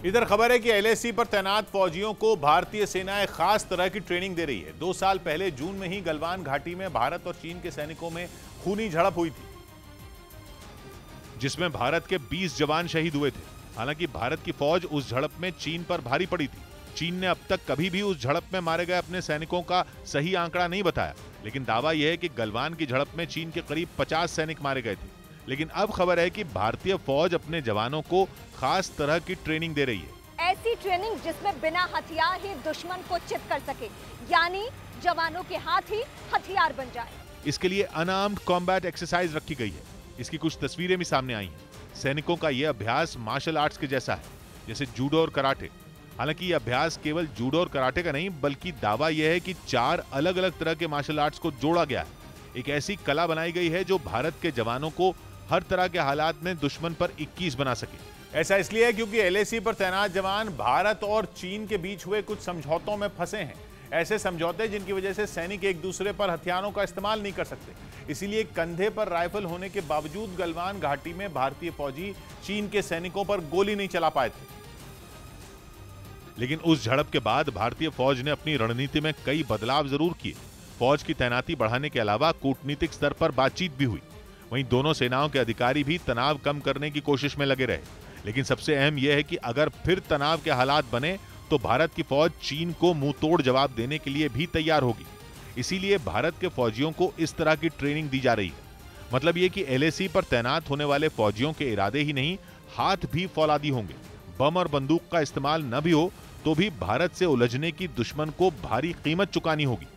इधर खबर है कि एलएसी पर तैनात फौजियों को भारतीय सेना एक खास तरह की ट्रेनिंग दे रही है। 2 साल पहले जून में ही गलवान घाटी में भारत और चीन के सैनिकों में खूनी झड़प हुई थी, जिसमें भारत के 20 जवान शहीद हुए थे। हालांकि भारत की फौज उस झड़प में चीन पर भारी पड़ी थी। चीन ने अब तक कभी भी उस झड़प में मारे गए अपने सैनिकों का सही आंकड़ा नहीं बताया, लेकिन दावा यह है कि गलवान की झड़प में चीन के करीब 50 सैनिक मारे गए थे। लेकिन अब खबर है कि भारतीय फौज अपने जवानों को खास तरह की ट्रेनिंग दे रही है। ऐसी ट्रेनिंग जिसमें बिना हथियार ही दुश्मन को चित कर सके, यानी जवानों के हाथ ही हथियार बन जाए। इसके लिए अनआर्म्ड कॉम्बैट एक्सरसाइज रखी गई है। इसकी कुछ तस्वीरें भी सामने आई हैं। सैनिकों का यह अभ्यास मार्शल आर्ट्स के जैसा है, जैसे जूडो और कराटे। हालांकि यह अभ्यास केवल जूडो और कराटे का नहीं, बल्कि दावा यह है कि 4 अलग अलग तरह के मार्शल आर्ट्स को जोड़ा गया है। एक ऐसी कला बनाई गई है जो भारत के जवानों को हर तरह के हालात में दुश्मन पर 21 बना सके। ऐसा इसलिए है क्योंकि एलएसी पर तैनात जवान भारत और चीन के बीच हुए कुछ समझौतों में फंसे हैं। ऐसे समझौते जिनकी वजह से सैनिक एक दूसरे पर हथियारों का इस्तेमाल नहीं कर सकते। इसीलिए कंधे पर राइफल होने के बावजूद गलवान घाटी में भारतीय फौजी चीन के सैनिकों पर गोली नहीं चला पाए थे। लेकिन उस झड़प के बाद भारतीय फौज ने अपनी रणनीति में कई बदलाव जरूर किए। फौज की तैनाती बढ़ाने के अलावा कूटनीतिक स्तर पर बातचीत भी हुई। वहीं दोनों सेनाओं के अधिकारी भी तनाव कम करने की कोशिश में लगे रहे। लेकिन सबसे अहम यह है कि अगर फिर तनाव के हालात बने तो भारत की फौज चीन को मुंह तोड़ जवाब देने के लिए भी तैयार होगी। इसीलिए भारत के फौजियों को इस तरह की ट्रेनिंग दी जा रही है। मतलब यह कि एलएसी पर तैनात होने वाले फौजियों के इरादे ही नहीं, हाथ भी फौलादी होंगे। बम और बंदूक का इस्तेमाल न भी हो तो भी भारत से उलझने की दुश्मन को भारी कीमत चुकानी होगी।